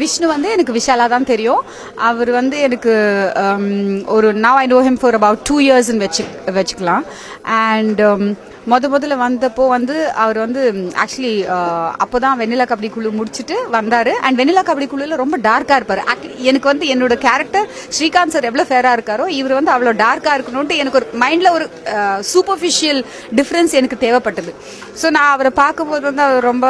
விஷ்ணு வந்து எனக்கு விஷாலா தான் தெரியும். அவர் வந்து எனக்கு ஒரு now I know him for about 2 years வச்சுக்கலாம். அண்ட் முதல்ல வந்தப்போ வந்து அவர் வந்து ஆக்சுவலி அப்போதான் வெண்ணிலா கபடி குழு முடிச்சுட்டு வந்தாரு. அண்ட் வெண்ணிலா கபடி குழுல ரொம்ப டார்க்கா இருப்பாரு. எனக்கு வந்து என்னோட கேரக்டர் ஸ்ரீகாந்த் சார் எவ்வளவு ஃபேரா இருக்காரோ இவர் வந்து அவ்வளோ டார்க்கா இருக்கணும்ட்டு எனக்கு ஒரு மைண்ட்ல ஒரு சூப்பர்ஃபிஷியல் டிஃபரன்ஸ் எனக்கு தேவைப்பட்டது. ஸோ நான் அவரை பார்க்கும்போது வந்து அவர் ரொம்ப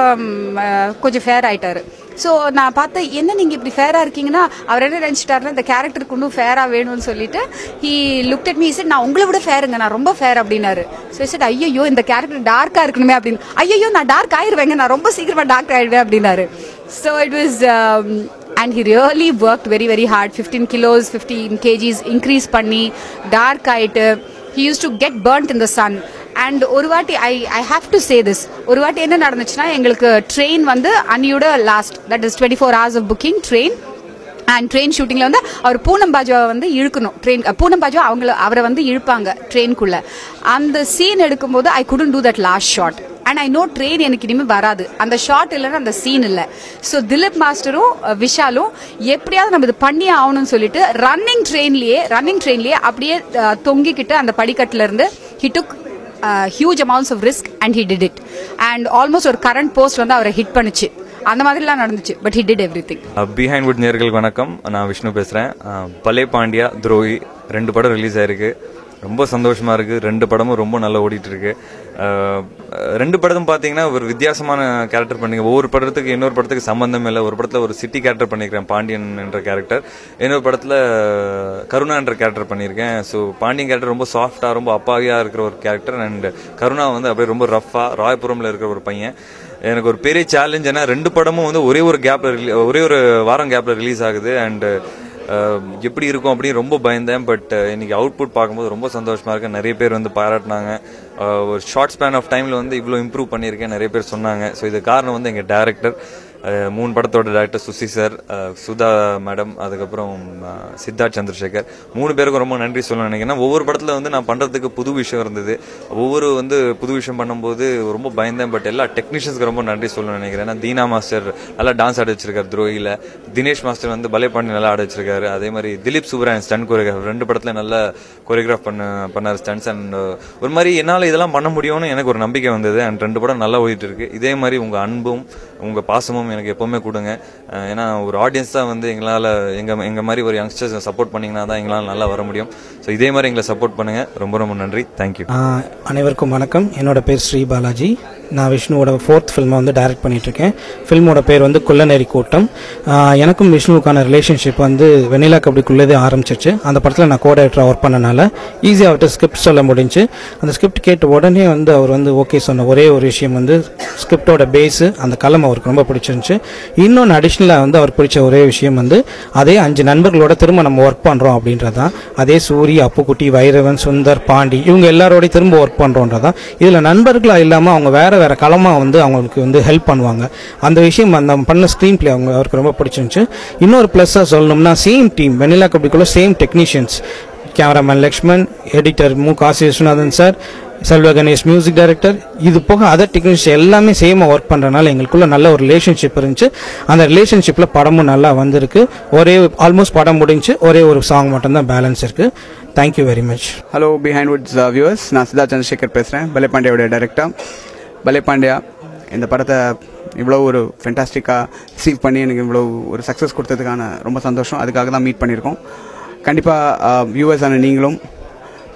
கொஞ்சம் ஃபேர் ஆயிட்டாரு. ஸோ நான் பார்த்தேன், என்ன நீங்க இப்படி ஃபேரா இருக்கீங்கன்னா அவர் என்ன நினைச்சிட்டாருன்னா இந்த கேரக்டருக்கு இன்னும் ஃபேரா வேணும்னு சொல்லிட்டு he looked at me said நான் உங்களை விட ஃபேருங்க, நான் ரொம்ப ஃபேர் அப்படின்னாரு. ஸோ said ஐயோ இந்த கேரக்டர் டார்க்கா இருக்கணுமே அப்படின்னு. ஐயோ நான் டார்க் ஆயிருவேங்க, நான் ரொம்ப சீக்கிரமா டார்க் ஆயிடுவேன் அப்படின்னாரு. So it was and he really worked very very hard. 15 kilos 15 kgs increase பண்ணி டார்க் ஆயிட்டு he used to get burnt in the sun. And ஒரு வாட்டி I have to say this, ஒரு வாட்டி என்ன நடந்துச்சுன்னா எங்களுக்கு ட்ரெயின் வந்து அன்னியோட last that is 24 hours of booking train. And train ஷூட்டிங்ல வந்து அவர் பூனம் பாஜுவா வந்து இழுக்கணும். பூனம் பாஜுவா அவரை வந்து இழுப்பாங்க ட்ரெயின்குள்ள. அந்த சீன் எடுக்கும்போது ஐ couldn't do that last shot. And I know train எனக்கு இனிமேல் வராது, அந்த ஷார்ட் இல்லைன்னா அந்த சீன் இல்லை. ஸோ திலீப் மாஸ்டரும் விஷாலும் எப்படியாவது நம்ம இது பண்ணி ஆகணும்னு சொல்லிட்டு ரன்னிங் ட்ரெயின்லயே அப்படியே தொங்கிக்கிட்டு அந்த படிக்கட்டுல இருந்து he took huge amounts of risk and he did it. And almost ஒரு கரண்ட் போஸ்ட் வந்து அவரை ஹிட் பண்ணுச்சு. அந்த மாதிரிலாம் நடந்துச்சு. But he did everything. Behind would நேயர்களுக்கு வணக்கம், நான் விஷ்ணு பேசுறேன். பலே பாண்டியா துரோகி 2 படம் ரிலீஸ் ஆயிருக்கு. ரொம்ப சந்தோஷமா இருக்கு. 2 படமும் ரொம்ப நல்லா ஓடிட்டு இருக்கு. 2 படமும் பாத்தீங்கன்னா ஒரு வித்தியாசமான கேரக்டர் பண்ணீங்க. ஒவ்வொரு படத்துக்கு இன்னொரு படத்துக்கு சம்பந்தம் இல்லை. ஒரு படத்துல ஒரு சிட்டி கேரக்டர் பண்ணிருக்கேன், பாண்டியன் என்ற கேரக்டர். இன்னொரு படத்துல கருணா என்ற கேரக்டர் பண்ணிருக்கேன். ஸோ பாண்டியன் கேரக்டர் ரொம்ப சாஃப்டா ரொம்ப அப்பாவியா இருக்கிற ஒரு கேரக்டர். அண்ட் கருணா வந்து அப்படியே ரொம்ப ரஃபா ராயபுரம்ல இருக்கிற ஒரு பையன். எனக்கு ஒரு பெரிய சேலஞ்ச் ஏன்னா 2 படமும் வந்து ஒரே ஒரு வாரம் கேப்ல ரிலீஸ் ஆகுது. அண்ட் எப்படி இருக்கும் அப்படின்னு ரொம்ப பயந்தேன். பட் இன்னைக்கு அவுட்புட் பார்க்கும்போது ரொம்ப சந்தோஷமா இருக்கு. நிறைய பேர் வந்து பாராட்டினாங்க. ஒரு ஷார்ட் ஸ்பேன் ஆஃப் டைம்ல வந்து இவ்வளோ இம்ப்ரூவ் பண்ணியிருக்கேன் நிறைய பேர் சொன்னாங்க. ஸோ இது காரணம் வந்து எங்க டைரக்டர், 3 படத்தோட director Susi sir, Sudha madam, அதுக்கப்புறம் சித்தார்த் சந்திரசேகர், 3 பேருக்கும் ரொம்ப நன்றி சொல்ல நினைக்கிறேன். ஒவ்வொரு படத்துல வந்து நான் பண்றதுக்கு புது விஷயம் இருந்தது. புது விஷயம் பண்ணும்போது ரொம்ப பயந்தேன். பட் எல்லா டெக்னீஷியன்ஸ்க்கு ரொம்ப நன்றி சொல்ல நினைக்கிறேன். ஏன்னா தீனா மாஸ்டர் நல்லா டான்ஸ் ஆட வச்சிருக்காரு துரோகில, தினேஷ் மாஸ்டர் வந்து பலே பாண்டி நல்லா ஆட வச்சிருக்காரு. அதே மாதிரி திலீப் சுப்ராயன் ஸ்டன்ட் கோரியோகிராஃபர் 2 படத்துல நல்லா கோரியோகிராஃப் பண்ணாரு ஸ்டன்ட்ஸ். அண்ட் ஒரு மாதிரி என்னால இதெல்லாம் பண்ண முடியும்னு எனக்கு ஒரு நம்பிக்கை வந்தது. அண்ட் 2 படம் நல்லா ஓடிட்டு இருக்கு. இதே மாதிரி உங்க அன்பும் உங்க பாசமும் எனக்கு எப்பவுமே கொடுங்க. ஏன்னா ஒரு ஆடியன்ஸ் தான் வந்து எங்களால எங்க மாதிரி ஒரு யங்ஸ்டர்ஸ் சப்போர்ட் பண்ணீங்கன்னா தான் எங்களால் நல்லா வர முடியும். ஸோ இதே மாதிரி எங்களை சப்போர்ட் பண்ணுங்க. ரொம்ப ரொம்ப நன்றி. தேங்க்யூ. அனைவருக்கும் வணக்கம். என்னோட பேர் ஸ்ரீ பாலாஜி. நான் விஷ்ணுவோட 4th ஃபில்மை வந்து டைரக்ட் பண்ணிட்டு இருக்கேன். ஃபில்மோட பேர் வந்து குள்ளநெறி கூட்டம். எனக்கும் விஷ்ணுவுக்கான ரிலேஷன்ஷிப் வந்து வெண்ணிலா கபடிக்குள்ளதே ஆரம்பிச்சிருச்சு. அந்த படத்தில் நான் கோ-டைரக்டராக ஒர்க் பண்ணனால ஈஸியாக அவர்கிட்ட ஸ்கிரிப்ட் சொல்ல முடிஞ்சு. அந்த ஸ்கிரிப்ட் கேட்ட உடனே வந்து அவர் வந்து ஓகே சொன்ன ஒரே ஒரு விஷயம் வந்து ஸ்கிரிப்டோட பேஸு அந்த களம் அவருக்கு ரொம்ப பிடிச்சிருந்துச்சு. இன்னொன்று அடிஷ்னலாக வந்து அவருக்கு பிடிச்ச ஒரே விஷயம் வந்து அதே 5 நண்பர்களோட திரும்ப நம்ம ஒர்க் பண்ணுறோம் அப்படின்றதான். அதே சூரி, அப்புக்குட்டி, வைரவன், சுந்தர், பாண்டி இவங்க எல்லாரோடய திரும்ப ஒர்க் பண்ணுறோன்றதான். இதில் நண்பர்களாக இல்லாமல் அவங்க வேற களமாக வந்து அவங்களுக்கு வந்து ஹெல்ப் பண்ணுவாங்க. அந்த விஷயம் அந்த பண்ண ஸ்க்ரீன் பிளே அவருக்கு ரொம்ப பிடிச்சிருந்துச்சு. இன்னொரு ப்ளஸ்ஸாக சொல்லணும்னா சேம் டீம் வெண்ணிலா கபடிக்குள்ள same technicians, cameraman Lakshman, editor Kasi Viswanathan sir, Selva Ganesh music director, இது போக அதர் டெக்னீஷியன் எல்லாமே சேமாக ஒர்க் பண்ணுறதுனால எங்களுக்குள்ள நல்ல ஒரு ரிலேஷன்ஷிப் இருந்துச்சு. அந்த ரிலேஷன்ஷிப்பில் படமும் நல்லா வந்திருக்கு. ஆல்மோஸ்ட் படம் முடிஞ்சு ஒரே ஒரு சாங் மட்டும்தான் பேலன்ஸ் இருக்கு. Thank you very much. Hello behind Woods viewers, நான் சித்தார்த் சந்திரசேகர் பேசுகிறேன், பலே பாண்டியாவோட டைரக்டர். பலே பாண்டியா இந்த படத்தை இவ்வளோ ஒரு ஃபென்டாஸ்டிக்காக ரிசீவ் பண்ணி எனக்கு இவ்வளோ ஒரு சக்ஸஸ் கொடுத்ததுக்கான ரொம்ப சந்தோஷம். அதுக்காக தான் மீட் பண்ணியிருக்கோம். கண்டிப்பாக வியூவர்ஸான நீங்களும்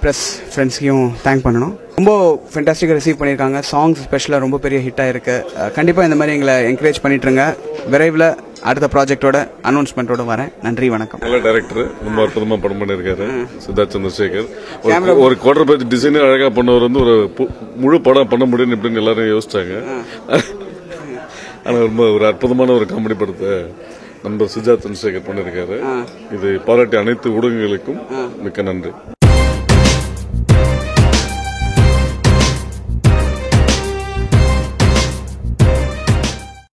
ப்ரெஸ் ஃப்ரெண்ட்ஸ்க்கையும் தேங்க் பண்ணணும். ரொம்ப ஃபென்டாஸ்டிக்காக ரிசீவ் பண்ணியிருக்காங்க. சாங்ஸ் ஸ்பெஷலாக ரொம்ப பெரிய ஹிட்டாக இருக்குது. கண்டிப்பாக இந்த மாதிரி எங்களை என்கரேஜ் பண்ணிட்டுருங்க. விரைவில் அடுத்த ப்ராஜெக்டோட அனௌன்ஸ்மெண்ட்டோட வரேன். நன்றி, வணக்கம். நல்ல டைரக்டர், ரொம்ப அற்புதமாக படம் பண்ணியிருக்காரு சித்தார்த் சந்திரசேகர். ஒரு குவார்டர் பேஜ் டிசைனர் அழகாக பண்ணவர் வந்து ஒரு முழு படம் பண்ண முடியும்னு இப்படின்னு எல்லாரும் யோசிச்சாங்க. ஆனால் ரொம்ப ஒரு அற்புதமான ஒரு காமெடி படத்தை நண்பர் சித்தார்த் சந்திரசேகர் பண்ணியிருக்காரு. இது பாராட்டி அனைத்து ஊடகங்களுக்கும் மிக்க நன்றி.